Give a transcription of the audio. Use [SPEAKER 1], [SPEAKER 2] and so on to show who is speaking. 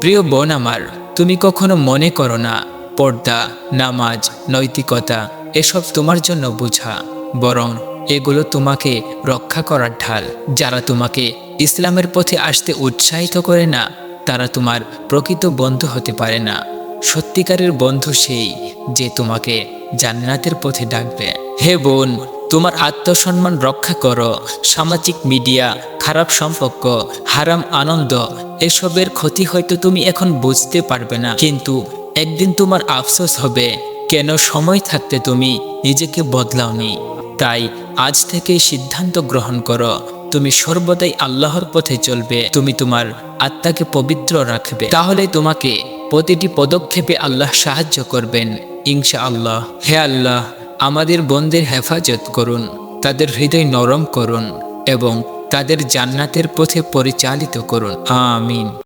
[SPEAKER 1] প্রিয় বোন আমার, তুমি কখনো মনে করো না পর্দা, নামাজ, নৈতিকতা এসব তোমার জন্য বোঝা, বরং এগুলো তোমাকে রক্ষা করার ঢাল। যারা তোমাকে ইসলামের পথে আসতে উৎসাহিত করে না, তারা তোমার প্রকৃত বন্ধু হতে পারে না। সত্যিকারের বন্ধু সেই যে তোমাকে জান্নাতের পথে ডাকবে। হে বোন, তোমার আত্মসম্মান রক্ষা করো। সামাজিক মিডিয়া, খারাপ সম্পর্ক, হারাম আনন্দ এসবের ক্ষতি হয়তো তুমি এখন বুঝতে পারবে না, কিন্তু একদিন তোমার আফসোস হবে কেন সময় থাকতে তুমি নিজেকে বদলাওনি। তাই আজ থেকে সিদ্ধান্ত গ্রহণ করো, তুমি সর্বদাই আল্লাহর পথে চলবে, তুমি তোমার আত্মাকে পবিত্র রাখবে। তাহলে তোমাকে প্রতিটি পদক্ষেপে আল্লাহ সাহায্য করবেন ইনশাআল্লাহ। হে আল্লাহ, আমাদের বোনদের হেফাজত করুন, তাদের হৃদয় নরম করুন এবং তাদের জান্নাতের পথে পরিচালিত করুন। আমিন।